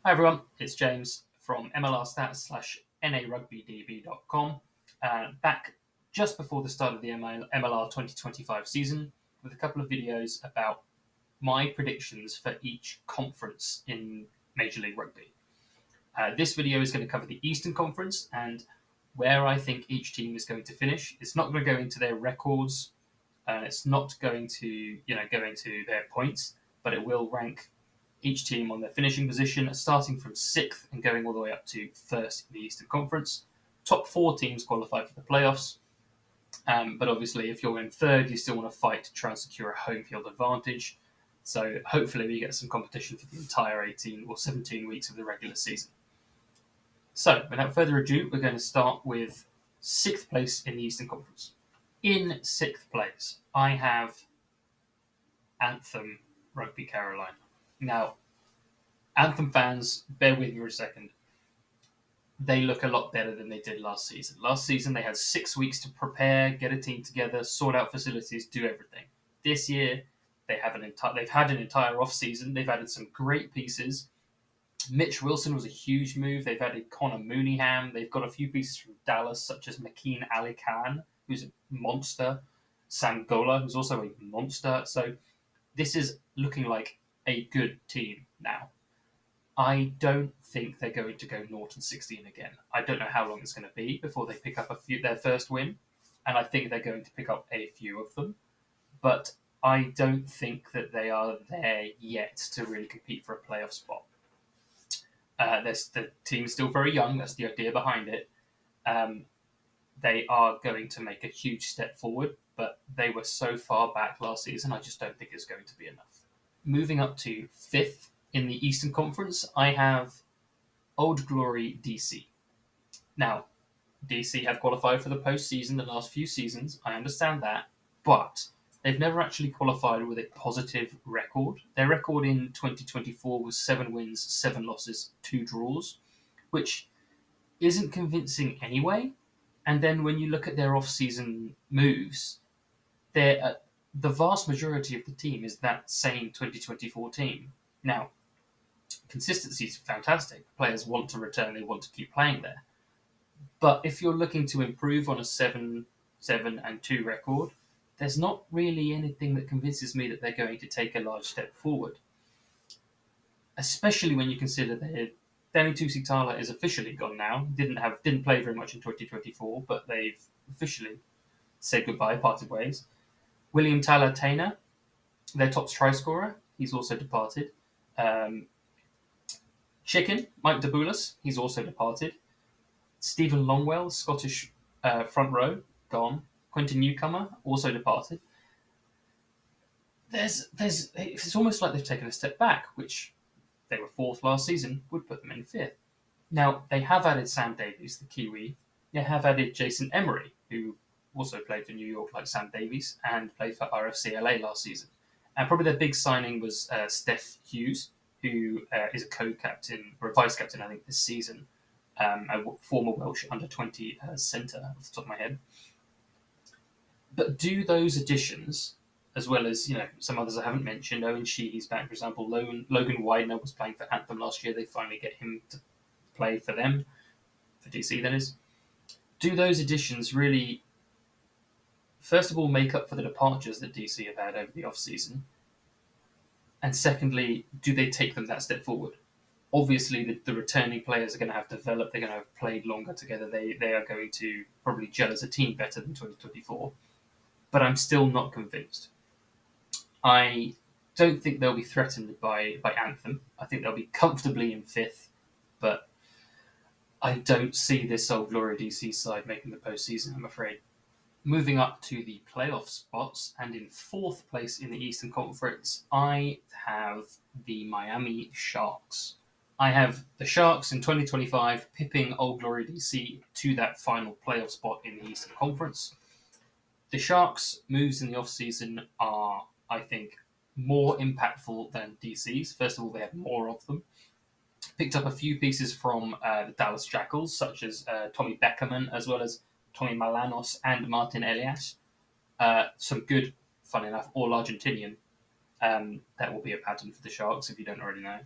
Hi everyone, it's James from MLR Stats slash NARugbyDB.com, back just before the start of the MLR 2025 season with a couple of videos about my predictions for each conference in Major League Rugby. This video is going to cover the Eastern Conference and where I think each team is going to finish. It's not going to go into their records, and it's not going to go into their points, but it will rank each team on their finishing position, starting from 6th and going all the way up to 1st in the Eastern Conference. Top 4 teams qualify for the playoffs, but obviously if you're in 3rd, you still want to fight to try and secure a home field advantage. So hopefully we get some competition for the entire 18 or 17 weeks of the regular season. So without further ado, we're going to start with 6th place in the Eastern Conference. In 6th place, I have Anthem Rugby Carolina. Now, Anthem fans, bear with me for a second. They look a lot better than they did last season. Last season, they had 6 weeks to prepare, get a team together, sort out facilities, do everything. This year, they've had an entire off season. They've added some great pieces. Mitch Wilson was a huge move. They've added Connor Mooneyham. They've got a few pieces from Dallas, such as Makeen Ali Khan, who's a monster. Sam Gola, who's also a monster. So this is looking like a good team now. I don't think they're going to go 0-16 again. I don't know how long it's going to be before they pick up their first win, and I think they're going to pick up a few of them. But I don't think that they are there yet to really compete for a playoff spot. The team's still very young. That's the idea behind it. They are going to make a huge step forward, but they were so far back last season, I just don't think it's going to be enough. Moving up to 5th in the Eastern Conference, I have Old Glory DC. Now, DC have qualified for the postseason the last few seasons. I understand that, but they've never actually qualified with a positive record. Their record in 2024 was 7 wins, 7 losses, 2 draws, which isn't convincing anyway. And then when you look at their off-season moves, the vast majority of the team is that same 2024 team. Now, consistency is fantastic. Players want to return, they want to keep playing there. But if you're looking to improve on a 7-2 record, there's not really anything that convinces me that they're going to take a large step forward. Especially when you consider that Danny Tusitala is officially gone now. Didn't play very much in 2024, but they've officially said goodbye, parted ways. William Taylor-Tainer, their top try scorer, he's also departed. Chicken, Mike Daboulas, he's also departed. Stephen Longwell, Scottish front row, gone. Quentin Newcomer, also departed. It's almost like they've taken a step back, which they were 4th last season, would put them in 5th. Now, they have added Sam Davies, the Kiwi. They have added Jason Emery, who also played for New York like Sam Davies and played for RFCLA last season. And probably their big signing was Steph Hughes, who is a co-captain, or a vice-captain, I think, this season. A former Welsh under-20 centre, off the top of my head. But do those additions, as well as some others I haven't mentioned, Owen Sheehy's back, for example, Logan Widener was playing for Anthem last year. They finally get him to play for them, for DC that is. Do those additions really, first of all, make up for the departures that DC have had over the off-season? And secondly, do they take them that step forward? Obviously, the returning players are going to have developed. They're going to have played longer together. They are going to probably gel as a team better than 2024. But I'm still not convinced. I don't think they'll be threatened by Anthem. I think they'll be comfortably in 5th, but I don't see this Old Glory DC side making the postseason, I'm afraid. Moving up to the playoff spots, and in 4th place in the Eastern Conference, I have the Miami Sharks. I have the Sharks in 2025 pipping Old Glory DC to that final playoff spot in the Eastern Conference. The Sharks' moves in the off-season are, I think, more impactful than DC's. First of all, they have more of them. Picked up a few pieces from the Dallas Jackals, such as Tommy Beckerman, as well as Tommy Malanos and Martin Elias. Some good, fun enough, all Argentinian. That will be a pattern for the Sharks, if you don't already know.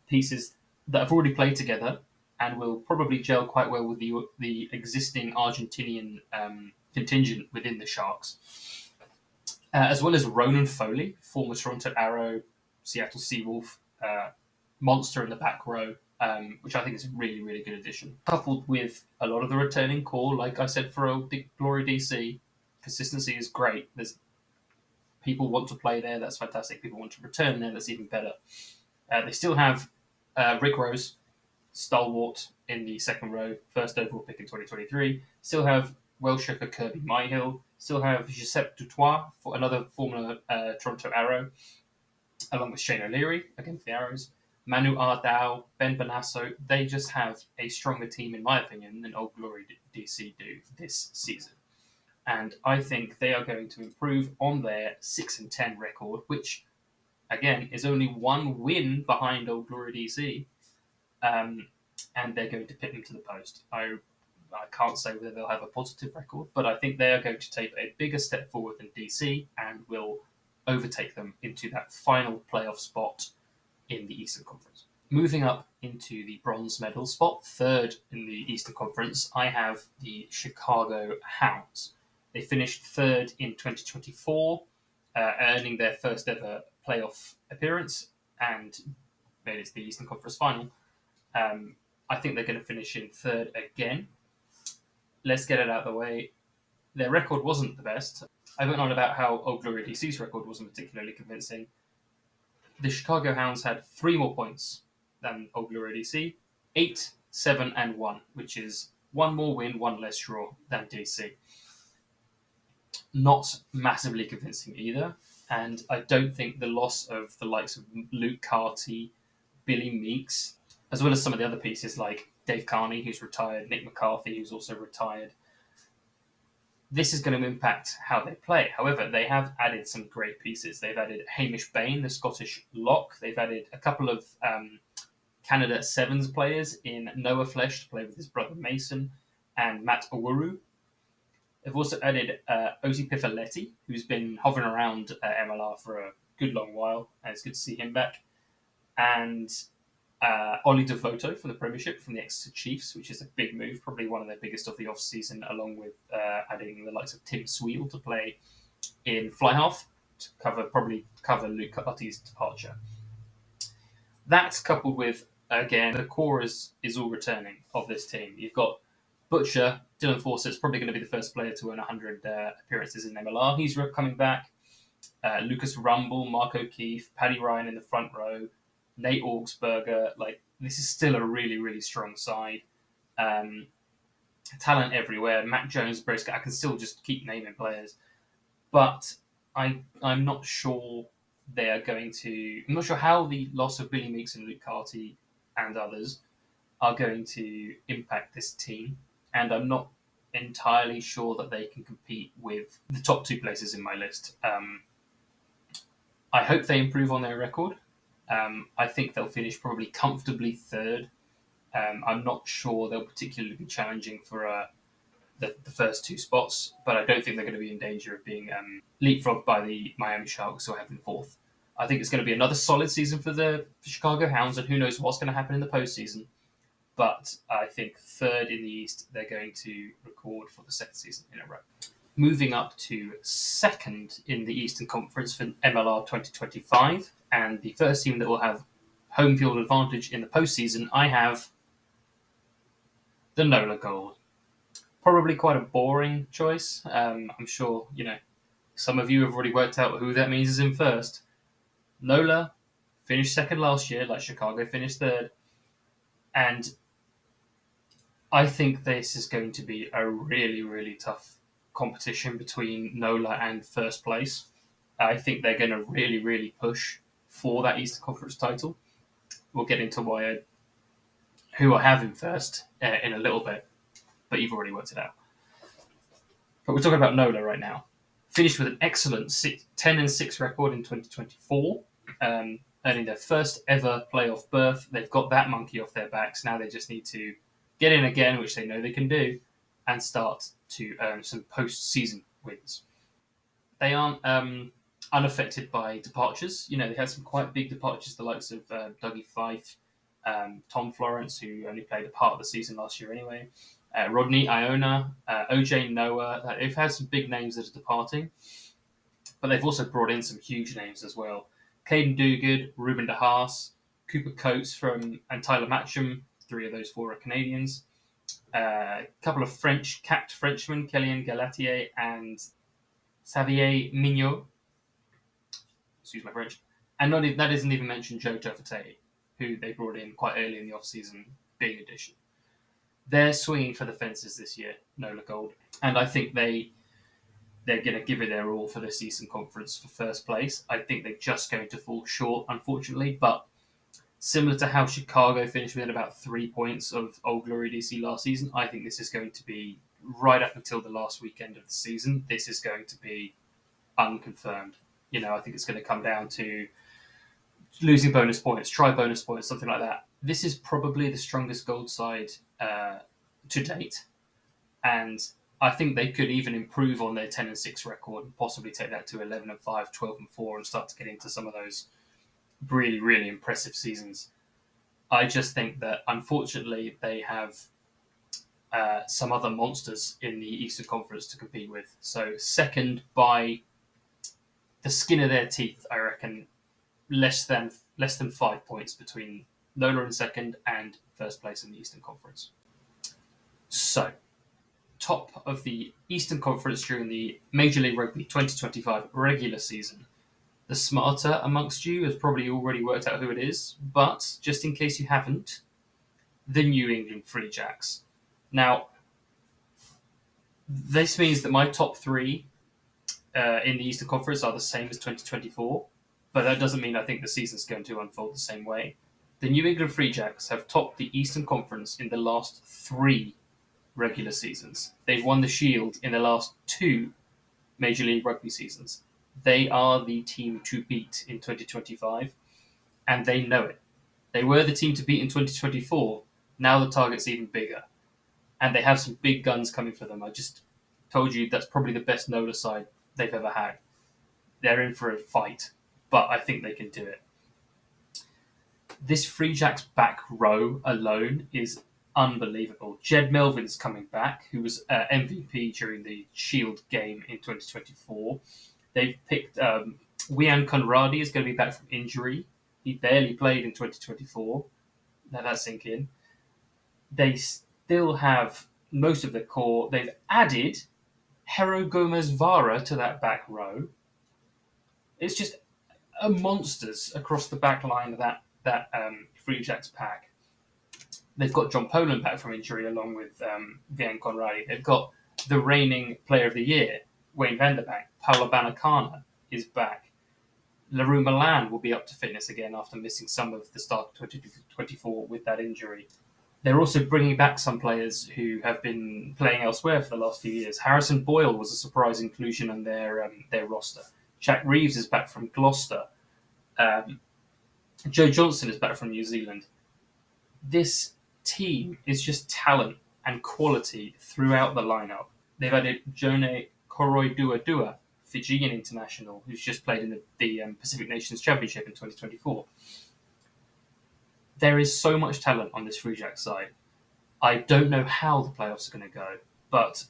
pieces that have already played together and will probably gel quite well with the existing Argentinian contingent within the Sharks, as well as Ronan Foley, former Toronto Arrow, Seattle Seawolf, monster in the back row, which I think is a really, really good addition. Coupled with a lot of the returning core, like I said for Old Glory DC, consistency is great. There's people want to play there, that's fantastic. People want to return there, that's even better. They still have Rick Rose, stalwart in the second row, first overall pick in 2023. Still have Welsh hooker Kirby Myhill. Still have Giuseppe Dutoit, for another former Toronto Arrow, along with Shane O'Leary, again for the Arrows. Manu Ardao, Ben Bonasso. They just have a stronger team, in my opinion, than Old Glory DC do this season. And I think they are going to improve on their 6-10 record, which, again, is only one win behind Old Glory DC. And they're going to pit them to the post. I can't say whether they'll have a positive record, but I think they are going to take a bigger step forward than DC and will overtake them into that final playoff spot in the Eastern Conference. Moving up into the bronze medal spot, third in the Eastern Conference, I have the Chicago Hounds. They finished third in 2024, earning their first ever playoff appearance and made it to the Eastern Conference final. I think they're going to finish in third again. Let's get it out of the way. Their record wasn't the best. I went on about how Old Glory DC's record wasn't particularly convincing. The Chicago Hounds had 3 more points than Old Glory DC, 8, 7, and 1, which is 1 more win, 1 less draw than DC. Not massively convincing either, and I don't think the loss of the likes of Luke Carty, Billy Meeks, as well as some of the other pieces like Dave Carney, who's retired, Nick McCarthy, who's also retired, this is going to impact how they play. However, they have added some great pieces. They've added Hamish Bain, the Scottish lock. They've added a couple of Canada Sevens players in Noah Flesh to play with his brother Mason and Matt Owuru. They've also added Oti Pifaletti, who's been hovering around MLR for a good long while, and it's good to see him back. And Ollie Devoto from the Premiership, from the Exeter Chiefs, which is a big move, probably one of their biggest of the off-season, along with adding the likes of Tim Sweel to play in fly half to cover Luke Carty's departure. That's coupled with, again, the core is all returning of this team. You've got Butcher, Dylan Fawcett's probably going to be the first player to earn 100 appearances in MLR. He's coming back. Lucas Rumble, Mark O'Keefe, Paddy Ryan in the front row, Nate Augsburger. This is still a really, really strong side. Talent everywhere. Matt Jones, Briscoe. I can still just keep naming players. But I'm not sure they are going to... I'm not sure how the loss of Billy Meeks and Luke Carty and others are going to impact this team. And I'm not entirely sure that they can compete with the top 2 places in my list. I hope they improve on their record. I think they'll finish probably comfortably third. I'm not sure they'll particularly be challenging for the first 2 spots, but I don't think they're going to be in danger of being leapfrogged by the Miami Sharks, who are having 4th. I think it's going to be another solid season for the Chicago Hounds, and who knows what's going to happen in the postseason. But I think third in the East, they're going to record for the 2nd season in a row. Moving up to second in the Eastern Conference for MLR 2025, and the first team that will have home field advantage in the postseason, I have the NOLA Gold. Probably quite a boring choice. I'm sure, some of you have already worked out who that means is in first. NOLA finished second last year, like Chicago finished third. And I think this is going to be a really, really tough competition between NOLA and first place. I think they're going to really, really push for that Eastern Conference title. We'll get into who I have in first in a little bit, but you've already worked it out. But we're talking about NOLA right now. Finished with an excellent 10-6 record in 2024, earning their first ever playoff berth. They've got that monkey off their backs. Now they just need to get in again, which they know they can do, and start to earn some post-season wins. They aren't unaffected by departures. You know, they had some quite big departures, the likes of Dougie Fife, Tom Florence, who only played a part of the season last year anyway, Rodney Iona, OJ Noah. They've had some big names that are departing, but they've also brought in some huge names as well. Caden Duguid, Ruben De Haas, Cooper Coates and Tyler Matcham. 3 of those 4 are Canadians. A couple of capped Frenchmen, Kellyan Galatier and Xavier Mignot. Excuse my French. And that isn't even mentioned Joe Tofate, who they brought in quite early in the off-season, big addition. They're swinging for the fences this year, Nola Gold. And I think they're going to give it their all for this Eastern Conference for first place. I think they're just going to fall short, unfortunately. But similar to how Chicago finished within about 3 points of Old Glory DC last season, I think this is going to be, right up until the last weekend of the season, this is going to be unconfirmed. You know, I think it's going to come down to losing bonus points, try bonus points, something like that. This is probably the strongest Gold side to date. And I think they could even improve on their 10-6 record and possibly take that to 11-5, 12-4, and start to get into some of those really, really impressive seasons. I just think that, unfortunately, they have some other monsters in the Eastern Conference to compete with. So second by the skin of their teeth, I reckon, less than 5 points between Nola in second and first place in the Eastern Conference. So, top of the Eastern Conference during the Major League Rugby 2025 regular season. The smarter amongst you has probably already worked out who it is, but just in case you haven't, the New England Free Jacks. Now, this means that my top 3 in the Eastern Conference are the same as 2024, but that doesn't mean I think the season's going to unfold the same way. The New England Free Jacks have topped the Eastern Conference in the last 3 regular seasons. They've won the Shield in the last 2 Major League Rugby seasons. They are the team to beat in 2025, and they know it. They were the team to beat in 2024. Now the target's even bigger, and they have some big guns coming for them. I just told you that's probably the best Nola side they've ever had. They're in for a fight, but I think they can do it. This Free Jacks back row alone is unbelievable. Jed Melvin's coming back, who was MVP during the Shield game in 2024. They've picked Wian Conradi is going to be back from injury. He barely played in 2024. Let that sink in. They still have most of the core. They've added Hero Gomez Vara to that back row. It's just monsters across the back line of that Free Jacks pack. They've got John Poland back from injury along with Wian Conradi. They've got the reigning Player of the Year, Wayne Vanderbank. Paolo Banacana is back. LaRue Milan will be up to fitness again after missing some of the start of 2024 with that injury. They're also bringing back some players who have been playing elsewhere for the last few years. Harrison Boyle was a surprise inclusion on their roster. Jack Reeves is back from Gloucester. Joe Johnson is back from New Zealand. This team is just talent and quality throughout the lineup. They've added Jone Koroidua, Fijian international, who's just played in the Pacific Nations Championship in 2024. There is so much talent on this Free Jacks side. I don't know how the playoffs are going to go, but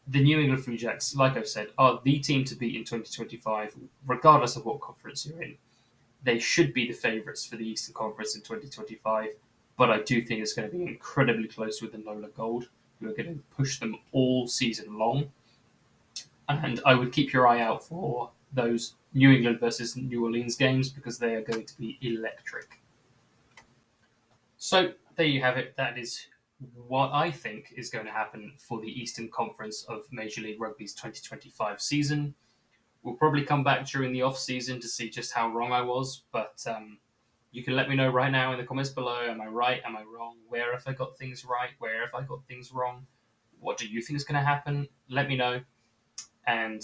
the New England Free Jacks, like I've said, are the team to beat in 2025, regardless of what conference you're in. They should be the favourites for the Eastern Conference in 2025, but I do think it's going to be incredibly close with the Nola Gold, who are going to push them all season long. And I would keep your eye out for those New England versus New Orleans games because they are going to be electric. So there you have it. That is what I think is going to happen for the Eastern Conference of Major League Rugby's 2025 season. We'll probably come back during the off-season to see just how wrong I was, but you can let me know right now in the comments below. Am I right? Am I wrong? Where have I got things right? Where have I got things wrong? What do you think is going to happen? Let me know. And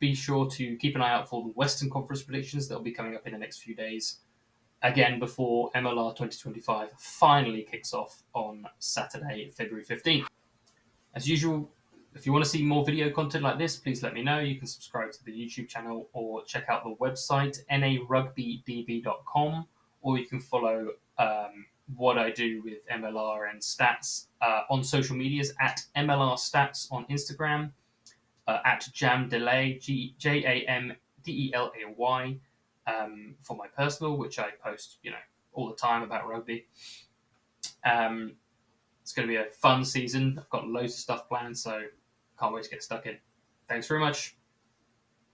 be sure to keep an eye out for the Western Conference predictions that will be coming up in the next few days. Again, before MLR 2025 finally kicks off on Saturday, February 15th. As usual, If you want to see more video content like this, please let me know. You can subscribe to the YouTube channel or check out the website, narugbydb.com, or you can follow what I do with MLR and stats on social medias at MLR Stats on Instagram, at Jamdelay, Jamdelay, for my personal, which I post, all the time about rugby. It's going to be a fun season. I've got loads of stuff planned, so can't wait to get stuck in. Thanks very much.